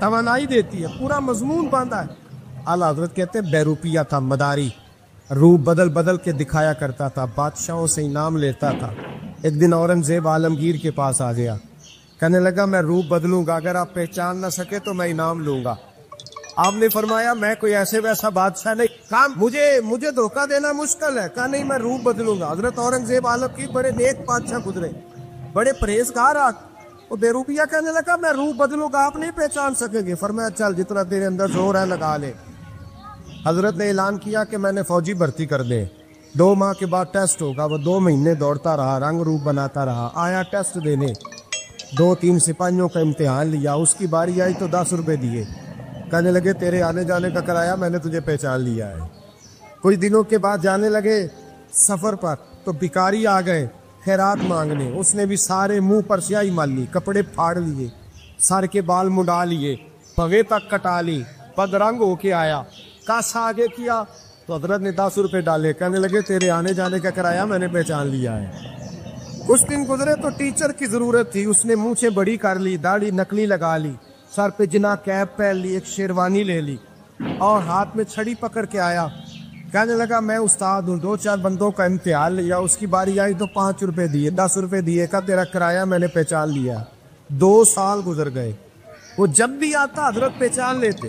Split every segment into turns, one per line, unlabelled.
توانائی دیتی ہے, پورا مضمون باندھا ہے. اعلیٰ حضرت کہتے ہیں بہروپیہ تھا مداری, روپ بدل بدل کے دکھایا کرتا تھا, بادشاہوں سے انعام لیتا تھا. ایک دن اورنگزیب عالمگیر کے پاس آ گیا, کہنے لگا میں روپ بدلوں گا, اگر آپ پہچان نہ سکے تو میں انعام لوں گا. آپ نے فرمایا میں کوئی ایسے ویسا بادشاہ نہیں, کام مجھے دھوکہ دینا مشکل ہے. کہا نہیں میں روپ بدلوں گا. حضرت اورنگزیب عالمگیر بڑے نیک بادشاہ گزرے, بڑے پرہیزگار. وہ بہروپیہ کہنے لگا میں روپ بدلوں گا, آپ نہیں پہچان سکیں گے. فرمایا چل جتنا تیرے اندر زور ہے لگا لے. حضرت نے اعلان کیا کہ میں نے فوجی بھرتی کر دے, 2 ماہ کے بعد ٹیسٹ ہوگا. وہ 2 مہینے دوڑتا رہا, رنگ روپ بناتا رہا, آیا ٹیسٹ دینے, 2-3 سپاہیوں کا امتحان لیا. اس کی باری آئی تو 10 روپے دیے, کہنے لگے تیرے آنے جانے کا کرایہ میں نے تجھے پہچان لیا ہے. کچھ دنوں کے بعد جانے لگے سفر پر, تو بھکاری آ گئے خیرات مانگنے. اس نے بھی سارے منہ پر سیاہی مال لی, کپڑے پھاڑ لیے, سر کے بال مڈا لیے, پگے تک کٹا لی, پگ رنگ ہو کے آیا. کاسا آگے کیا تو حضرت نے 10 روپے ڈالے, کہنے لگے تیرے آنے جانے کا کرایہ میں نے پہچان لیا ہے. کچھ دن گزرے تو ٹیچر کی ضرورت تھی. اس نے مونچھیں بڑی کر لی, داڑھی نکلی لگا لی, سر پہ جنا کیپ پہن لی, ایک شیروانی لے لی اور ہاتھ میں چھڑی پکڑ کے آیا. کہنے لگا میں استاد ہوں, 2-4 بندوں کا امتحان لیا. اس کی باری آئی تو 5 روپے دیے, 10 روپے دیے, کا تیرا کرایہ میں نے پہچان لیا. 2 سال گزر گئے. وہ جب بھی آتا حضرت پہچان لیتے.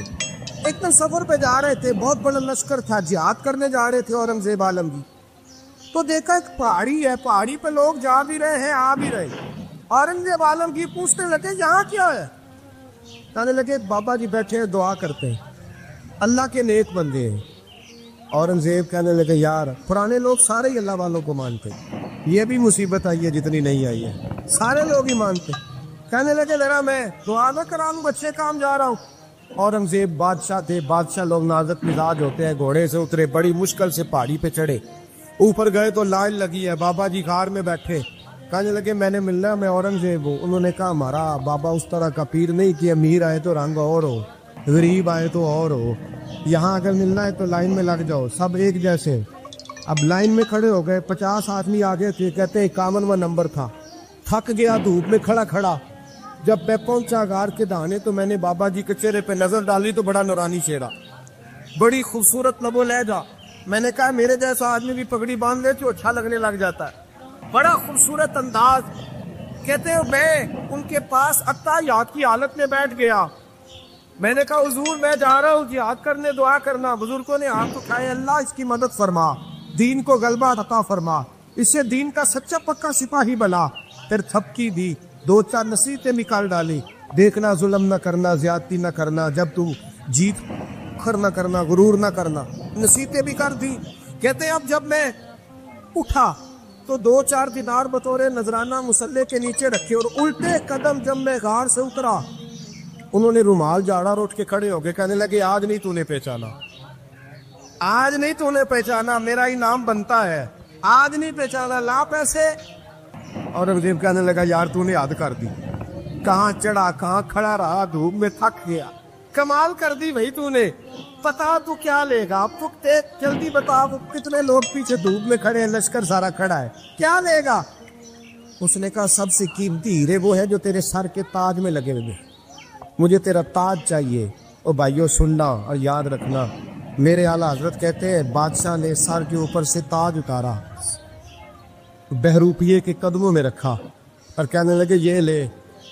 ایک دن سفر پہ جا رہے تھے, بہت بڑا لشکر تھا, جہاد کرنے جا رہے تھے اورنگزیب عالمگیر. تو دیکھا ایک پہاڑی ہے, پہاڑی پہ لوگ جا بھی رہے ہیں آ بھی رہے. اورنگزیب عالمگیر پوچھنے لگے یہاں کیا ہے؟ کہنے لگے بابا جی بیٹھے ہیں دعا کرتے ہیں, اللہ کے نیک بندے ہیں. اورنگزیب کہنے لگے یار پرانے لوگ سارے ہی اللہ والوں کو مانتے, یہ بھی مصیبت آئی ہے جتنی نہیں آئی ہے, سارے لوگ ہی مانتے. کہنے لگے ذرا میں دعا نہ کراؤں, بچے کام جا رہا ہوں. اورنگزیب بادشاہ تھے, بادشاہ لوگ نازک مزاج ہوتے ہیں. گھوڑے سے اترے, بڑی مشکل سے پہاڑی پہ چڑھے, اوپر گئے تو لائن لگی ہے, بابا جی غار میں بیٹھے. کہنے لگے میں نے ملنا ہے, میں اورنگزیب ہوں. انہوں نے کہا ہمارا بابا اس طرح کا پیر نہیں کہ امیر آئے تو رنگ اور ہو, غریب آئے تو اور ہو. یہاں اگر ملنا ہے تو لائن میں لگ جاؤ, سب ایک جیسے. اب لائن میں کھڑے ہو گئے, 50 آدمی آگے تھے, کہتے 51واں نمبر تھا. تھک گیا دھوپ میں کھڑا کھڑا. جب میں پہنچا غار کے دہانے تو میں نے بابا جی کے چہرے پہ نظر ڈالی تو بڑا نورانی چہرہ, بڑی خوبصورت لب و لہجہ. میں نے کہا میرے جیسا آدمی بھی پگڑی باندھ لے تو اچھا لگنے لگ جاتا ہے, بڑا خوبصورت انداز. کہتے ہیں میں ان کے پاس اتحیات کی حالت میں بیٹھ گیا. میں نے کہا حضور میں جا رہا ہوں جہاد کرنے, دعا کرنا. بزرگوں نے ہاتھ اٹھائے, اللہ اس کی مدد فرما, دین کو غلبہ عطا فرما, اس سے دین کا سچا پکا سپاہی بنا. پھر تھپکی دی, 2-4 نصیحتیں نکال ڈالی. دیکھنا ظلم نہ کرنا, زیادتی نہ کرنا, جب تو جیت کر نہ کرنا, غرور نہ کرنا. نصیحتیں بھی کر دی. کہتے ہیں اب جب میں اٹھا تو 2-4 دینار بطور نذرانہ مسلح کے نیچے رکھے, اور الٹے قدم جب میں غار سے اترا انہوں نے رومال جاڑا اور اٹھ کے کھڑے ہو گئے. کہنے لگے آج نہیں تو نے پہچانا, آج نہیں تو نے پہچانا, میرا انعام بنتا ہے, آج نہیں پہچانا, لا پیسے. اورنگزیب کہنے لگا یار تو نے حد کر دی, کہاں چڑھا کہاں کھڑا رہا, دھوپ میں تھک گیا, کمال کر دی بھائی تو نے. پتا تو کیا لے گا, اب تو جلدی بتا, کتنے لوگ پیچھے دھوپ میں کھڑے ہیں, لشکر سارا کھڑا ہے, کیا لے گا؟ اس نے کہا سب سے قیمتی ہیرے وہ ہے جو تیرے سر کے تاج میں لگے ہوئے, مجھے تیرا تاج چاہیے. او بھائیو سننا اور یاد رکھنا, میرے اعلیٰ حضرت کہتے ہیں بادشاہ نے سر کے اوپر سے تاج اتارا, بہروپیے کے قدموں میں رکھا اور کہنے لگے یہ لے,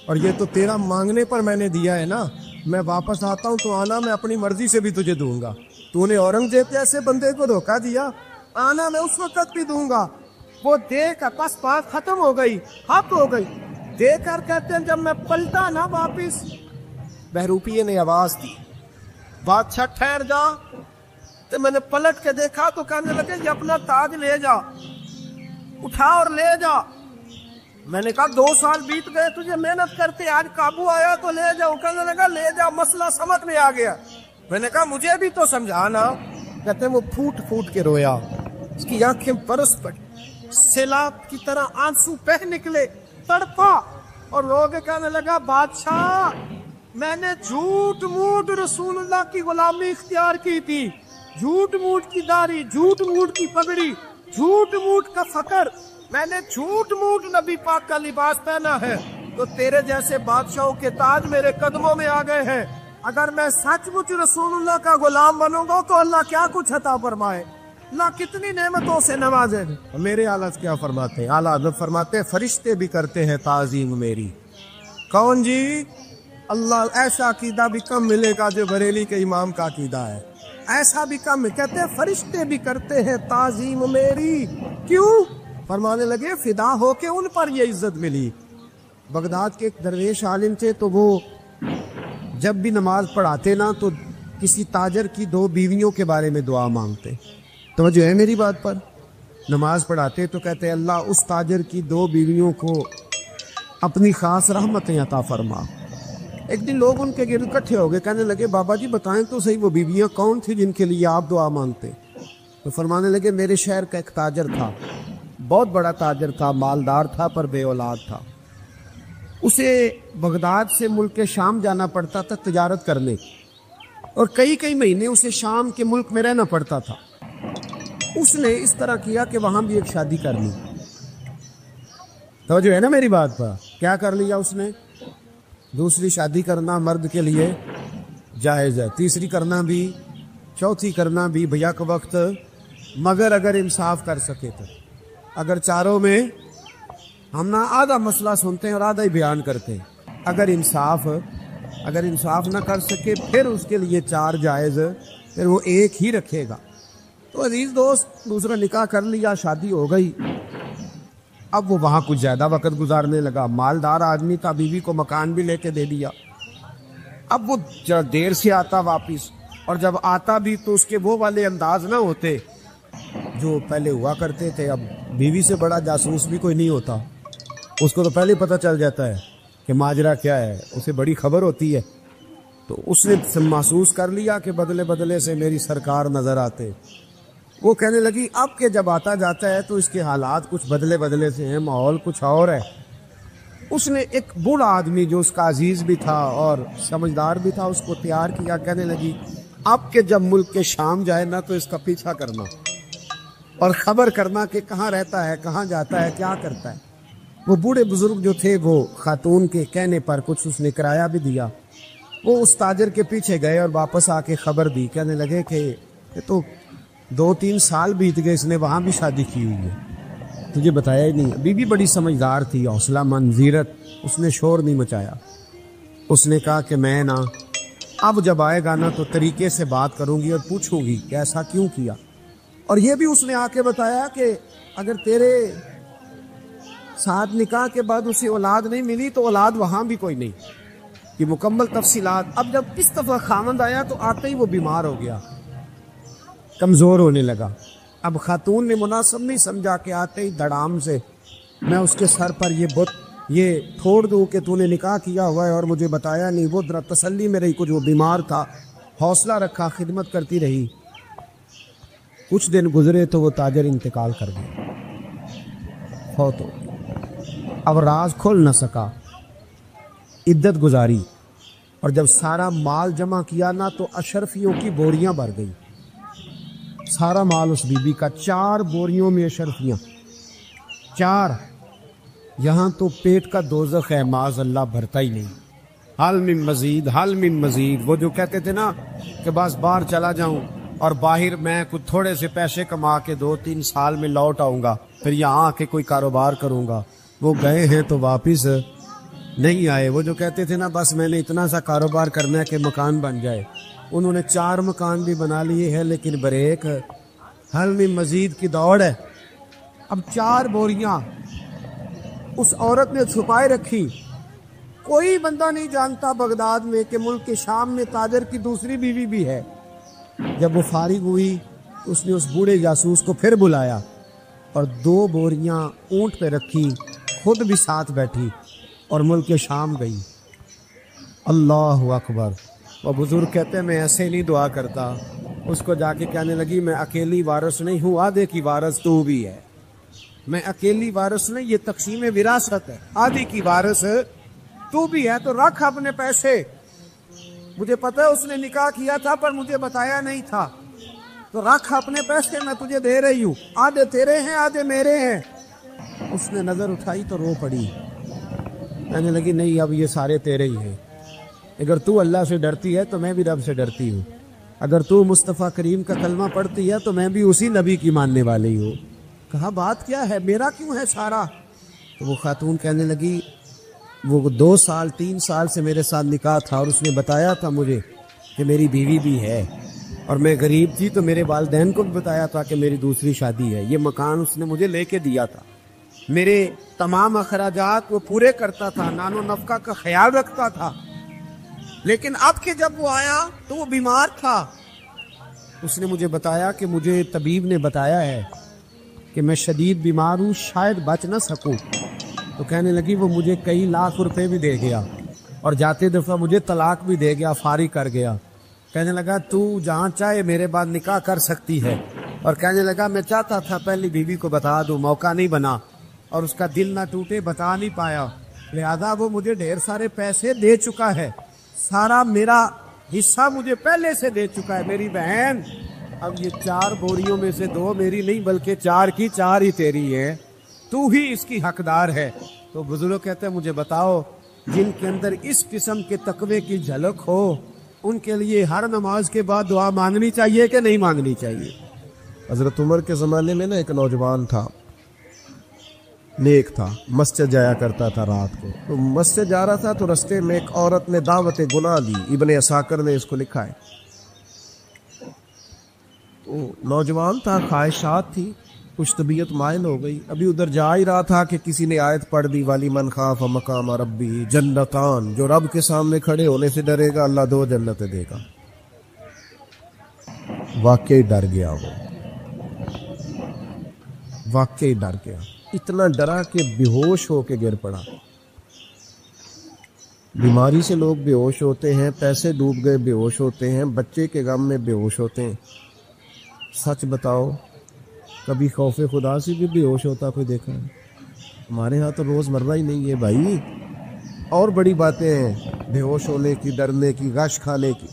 اور یہ تو تیرا مانگنے پر میں نے دیا ہے نا, میں واپس آتا ہوں تو آنا میں اپنی مرضی سے بھی تجھے دوں گا. تو نے اورنگزیب جیسے بندے کو دھوکہ دیا, آنا میں اس وقت بھی دوں گا. وہ دے کر بس بات ختم ہو گئی, حق ہو گئی. دے کر کہتے ہیں جب میں پلٹا نا واپس, بہروپیے نے آواز دی بادشاہ ٹھہر جا. تو میں نے پلٹ کے دیکھا تو کہنے لگے یہ اپنا تاج لے جا, اٹھا اور لے جا. میں نے کہا 2 سال بیت گئے تجھے محنت کرتے, آج قابو آیا تو لے جاؤ. کہنے لگا لے جا, مسئلہ سمجھ میں آ گیا. میں نے کہا مجھے بھی تو سمجھانا. کہتے ہیں وہ پھوٹ پھوٹ کے رویا, اس کی آنکھیں برس پڑی, سیلاب کی طرح آنسو بہہ نکلے, تڑپا اور رو کے کہنے لگا بادشاہ میں نے جھوٹ موٹ رسول اللہ کی غلامی اختیار کی تھی, جھوٹ موٹ کی داڑھی, جھوٹ موٹ کی پگڑی, جھوٹ موٹ کا فخر, میں نے جھوٹ موٹ نبی پاک کا لباس پہنا ہے, تو تیرے جیسے بادشاہوں کے تاج میرے قدموں میں آ گئے ہیں. اگر میں سچ مچ رسول اللہ کا غلام بنوں گا تو اللہ کیا کچھ عطا فرمائے، اللہ کتنی نعمتوں سے نوازے۔ میرے اعلیٰ کیا فرماتے ہیں؟ اعلیٰ حضرت فرماتے ہیں فرشتے بھی کرتے ہیں تعظیم میری۔ کون جی؟ اللہ ایسا عقیدہ بھی کم ملے گا جو بریلی کے امام کا عقیدہ ہے، ایسا بھی کم۔ کہتے ہیں فرشتے بھی کرتے ہیں تعظیم میری۔ کیوں؟ فرمانے لگے فدا ہو کے ان پر یہ عزت ملی۔ بغداد کے ایک درویش عالم تھے، تو وہ جب بھی نماز پڑھاتے نا تو کسی تاجر کی 2 بیویوں کے بارے میں دعا مانگتے۔ توجہ ہے میری بات پر؟ نماز پڑھاتے تو کہتے اللہ اس تاجر کی 2 بیویوں کو اپنی خاص رحمتیں عطا فرما۔ ایک دن لوگ ان کے گرد اکٹھے ہو گئے، کہنے لگے بابا جی بتائیں تو صحیح وہ بیویاں کون تھی جن کے لیے آپ دعا مانگتے؟ تو فرمانے لگے میرے شہر کا ایک تاجر تھا، بہت بڑا تاجر تھا، مالدار تھا پر بے اولاد تھا۔ اسے بغداد سے ملک شام جانا پڑتا تھا تجارت کرنے، اور کئی مہینے اسے شام کے ملک میں رہنا پڑتا تھا۔ اس نے اس طرح کیا کہ وہاں بھی ایک شادی کر لی۔ توجہ ہے نا میری بات پر؟ کیا کر لیا اس نے؟ دوسری شادی کرنا مرد کے لیے جائز ہے، تیسری کرنا بھی، چوتھی کرنا بھی بھیا کا وقت، مگر اگر انصاف کر سکے تو۔ اگر چاروں میں ہم نہ آدھا مسئلہ سنتے ہیں اور آدھا ہی بیان کرتے ہیں، اگر انصاف نہ کر سکے پھر اس کے لیے 4 جائز، پھر وہ ایک ہی رکھے گا۔ تو عزیز دوست دوسرا نکاح کر لیا، شادی ہو گئی، اب وہ وہاں کچھ زیادہ وقت گزارنے لگا۔ مالدار آدمی تھا، بیوی کو مکان بھی لے کے دے دیا۔ اب وہ دیر سے آتا واپس، اور جب آتا بھی تو اس کے وہ والے انداز نہ ہوتے جو پہلے ہوا کرتے تھے۔ اب بیوی سے بڑا جاسوس بھی کوئی نہیں ہوتا، اس کو تو پہلے پتہ چل جاتا ہے کہ ماجرا کیا ہے، اسے بڑی خبر ہوتی ہے۔ تو اس نے محسوس کر لیا کہ بدلے بدلے سے میری سرکار نظر آتے۔ وہ کہنے لگی اب کہ جب آتا جاتا ہے تو اس کے حالات کچھ بدلے بدلے سے ہیں، ماحول کچھ اور ہے۔ اس نے ایک بوڑھا آدمی جو اس کا عزیز بھی تھا اور سمجھدار بھی تھا اس کو تیار کیا۔ کہنے لگی اب کہ جب ملک کے شام جائے نا تو اس کا پیچھا کرنا اور خبر کرنا کہ کہاں رہتا ہے، کہاں جاتا ہے، کیا کرتا ہے۔ وہ بوڑھے بزرگ جو تھے وہ خاتون کے کہنے پر کچھ اس نے کرایہ بھی دیا۔ وہ اس تاجر کے پیچھے گئے اور واپس آ کے خبر دی۔ کہنے لگے کہ یہ تو 2-3 سال بیت گئے، اس نے وہاں بھی شادی کی ہوئی ہے، تجھے بتایا ہی نہیں۔ بیوی بڑی سمجھدار تھی، حوصلہ مند، زیرت، اس نے شور نہیں مچایا۔ اس نے کہا کہ میں نا اب جب آئے گا نا تو طریقے سے بات کروں گی اور پوچھوں گی کہ ایسا کیوں کیا۔ اور یہ بھی اس نے آ کے بتایا کہ اگر تیرے ساتھ نکاح کے بعد اسے اولاد نہیں ملی تو اولاد وہاں بھی کوئی نہیں، یہ مکمل تفصیلات۔ اب جب اس دفعہ خامند آیا تو آتے ہی وہ بیمار ہو گیا، کمزور ہونے لگا۔ اب خاتون نے مناسب نہیں سمجھا کہ آتے ہی دڑام سے میں اس کے سر پر یہ تھوڑ دوں کہ تو نے نکاح کیا ہوا ہے اور مجھے بتایا نہیں۔ وہ ذرا تسلی میں رہی، کچھ وہ بیمار تھا، حوصلہ رکھا، خدمت کرتی رہی۔ کچھ دن گزرے تو وہ تاجر انتقال کر گیا، فوت ہو گیا۔ اب راز کھل نہ سکا، عدت گزاری، اور جب سارا مال جمع کیا نا تو اشرفیوں کی بوریاں بھر گئی۔ سارا مال اس بی بی کا، 4 بوریوں میں اشرفیاں، 4۔ یہاں تو پیٹ کا دوزخ ہے، معاذ اللہ، بھرتا ہی نہیں۔ حل من مزید، حل من مزید۔ وہ جو کہتے تھے نا کہ بس باہر چلا جاؤں اور باہر میں کچھ تھوڑے سے پیسے کما کے 2-3 سال میں لوٹ آؤں گا، پھر یہاں آ کے کوئی کاروبار کروں گا، وہ گئے ہیں تو واپس نہیں آئے۔ وہ جو کہتے تھے نا بس میں نے اتنا سا کاروبار کرنا ہے کہ مکان بن جائے، انہوں نے 4 مکان بھی بنا لیے ہیں، لیکن بریک حل من مزید کی دوڑ ہے۔ اب 4 بوریاں اس عورت نے چھپائے رکھی۔ کوئی بندہ نہیں جانتا بغداد میں کہ ملک کے شام میں تاجر کی دوسری بیوی بھی ہے۔ جب وہ فارغ ہوئی تو اس نے اس بوڑھے جاسوس کو پھر بلایا اور 2 بوریاں اونٹ پہ رکھی، خود بھی ساتھ بیٹھی اور ملک شام گئی۔ اللہ اکبر۔ وہ بزرگ کہتے ہیں میں ایسے نہیں دعا کرتا۔ اس کو جا کے کہنے لگی میں اکیلی وارث نہیں ہوں، آدھے کی وارث تو بھی ہے۔ میں اکیلی وارث نہیں، یہ تقسیم وراثت ہے، آدھی کی وارث تو بھی ہے، تو رکھ اپنے پیسے۔ مجھے پتہ ہے اس نے نکاح کیا تھا پر مجھے بتایا نہیں تھا، تو رکھ اپنے پیسے، میں تجھے دے رہی ہوں، آدھے تیرے ہیں آدھے میرے ہیں۔ اس نے نظر اٹھائی تو رو پڑی، کہنے لگی نہیں اب یہ سارے تیرے ہی ہیں۔ اگر تو اللہ سے ڈرتی ہے تو میں بھی رب سے ڈرتی ہوں، اگر تو مصطفیٰ کریم کا کلمہ پڑھتی ہے تو میں بھی اسی نبی کی ماننے والی ہوں۔ کہا بات کیا ہے، میرا کیوں ہے سارا؟ تو وہ خاتون کہنے لگی وہ 2 سال 3 سال سے میرے ساتھ نکاح تھا اور اس نے بتایا تھا مجھے کہ میری بیوی بھی ہے، اور میں غریب تھی تو میرے والدین کو بھی بتایا تھا کہ میری دوسری شادی ہے۔ یہ مکان اس نے مجھے لے کے دیا تھا، میرے تمام اخراجات وہ پورے کرتا تھا، نان و نفقہ کا خیال رکھتا تھا، لیکن اب کہ جب وہ آیا تو وہ بیمار تھا۔ اس نے مجھے بتایا کہ مجھے طبیب نے بتایا ہے کہ میں شدید بیمار ہوں، شاید بچ نہ سکوں۔ تو کہنے لگی وہ مجھے کئی لاکھ روپے بھی دے گیا اور جاتے دفعہ مجھے طلاق بھی دے گیا، فارغ کر گیا۔ کہنے لگا تو جہاں چاہے میرے بعد نکاح کر سکتی ہے، اور کہنے لگا میں چاہتا تھا پہلی بیوی کو بتا دوں، موقع نہیں بنا اور اس کا دل نہ ٹوٹے، بتا نہیں پایا، لہذا وہ مجھے ڈھیر سارے پیسے دے چکا ہے، سارا میرا حصہ مجھے پہلے سے دے چکا ہے۔ میری بہن اب یہ 4 بوریوں میں سے 2 میری نہیں بلکہ 4 کی 4 ہی تیری ہے، تو ہی اس کی حقدار ہے۔ تو بزرگ کہتے ہیں مجھے بتاؤ جن کے اندر اس قسم کے تقوی کی جھلک ہو ان کے لیے ہر نماز کے بعد دعا مانگنی چاہیے کہ نہیں مانگنی چاہیے؟ حضرت عمر کے زمانے میں نا ایک نوجوان تھا، نیک تھا، مسجد جایا کرتا تھا رات کو۔ تو مسجد جا رہا تھا تو رستے میں ایک عورت نے دعوت گناہ دی، ابن عساکر نے اس کو لکھا ہے۔ تو نوجوان تھا، خواہشات تھی، کچھ طبیعت مائل ہو گئی، ابھی ادھر جا ہی رہا تھا کہ کسی نے آیت پڑھ دی والی من خاف مقام ربی جنتان، جو رب کے سامنے کھڑے ہونے سے ڈرے گا اللہ 2 جنتیں دے گا۔ واقعی ڈر گیا، وہ واقعی ڈر گیا، اتنا ڈرا کہ بے ہوش ہو کے گر پڑا۔ بیماری سے لوگ بے ہوش ہوتے ہیں، پیسے ڈوب گئے بے ہوش ہوتے ہیں، بچے کے غم میں بے ہوش ہوتے ہیں۔ سچ بتاؤ کبھی خوف خدا سے بھی بے ہوش ہوتا کوئی دیکھا ہے؟ ہمارے ہاں تو روز مرہ ہی نہیں ہے بھائی، اور بڑی باتیں ہیں بے ہوش ہونے کی، ڈرنے کی، غش کھانے کی۔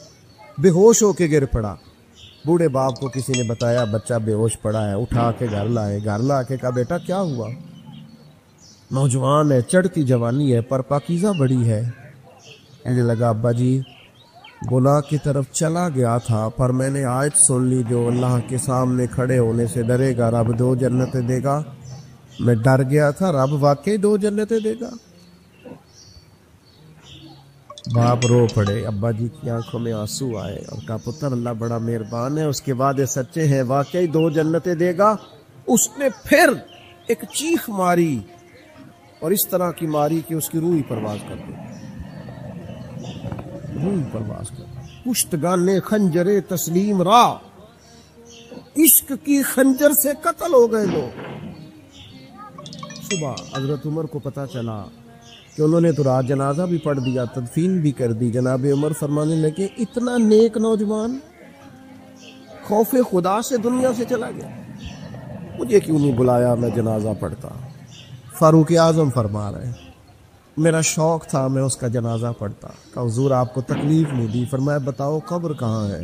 بے ہوش ہو کے گر پڑا، بوڑھے باپ کو کسی نے بتایا بچہ بے ہوش پڑا ہے، اٹھا کے گھر لائے، گھر لا کے کہا بیٹا کیا ہوا؟ نوجوان ہے، چڑھتی جوانی ہے پر پاکیزہ بڑی ہے۔ کہنے لگا ابا جی گناہ کی طرف چلا گیا تھا پر میں نے آیت سن لی جو اللہ کے سامنے کھڑے ہونے سے ڈرے گا رب 2 جنتیں دے گا، میں ڈر گیا تھا، رب واقعی 2 جنتیں دے گا۔ باپ رو پڑے، ابا جی کی آنکھوں میں آنسو آئے اور کہا پتر اللہ بڑا مہربان ہے، اس کے بعد سچے ہیں، واقعی 2 جنتیں دے گا۔ اس نے پھر ایک چیخ ماری اور اس طرح کی ماری کہ اس کی روح پرواز کر گئی، روح پرواز کر گئی۔ پشتگانے خنجر تسلیم را، عشق کی خنجر سے قتل ہو گئے لوگ۔ صبح حضرت عمر کو پتہ چلا کہ انہوں نے تو رات جنازہ بھی پڑھ دیا، تدفین بھی کر دی۔ جناب عمر فرمانے لگے اتنا نیک نوجوان خوف خدا سے دنیا سے چلا گیا، مجھے کیوں نہیں بلایا میں جنازہ پڑھتا؟ فاروق اعظم فرما رہے ہیں میرا شوق تھا میں اس کا جنازہ پڑھتا۔ کہ حضور آپ کو تکلیف نہیں دی؟ فرمایا بتاؤ قبر کہاں ہے؟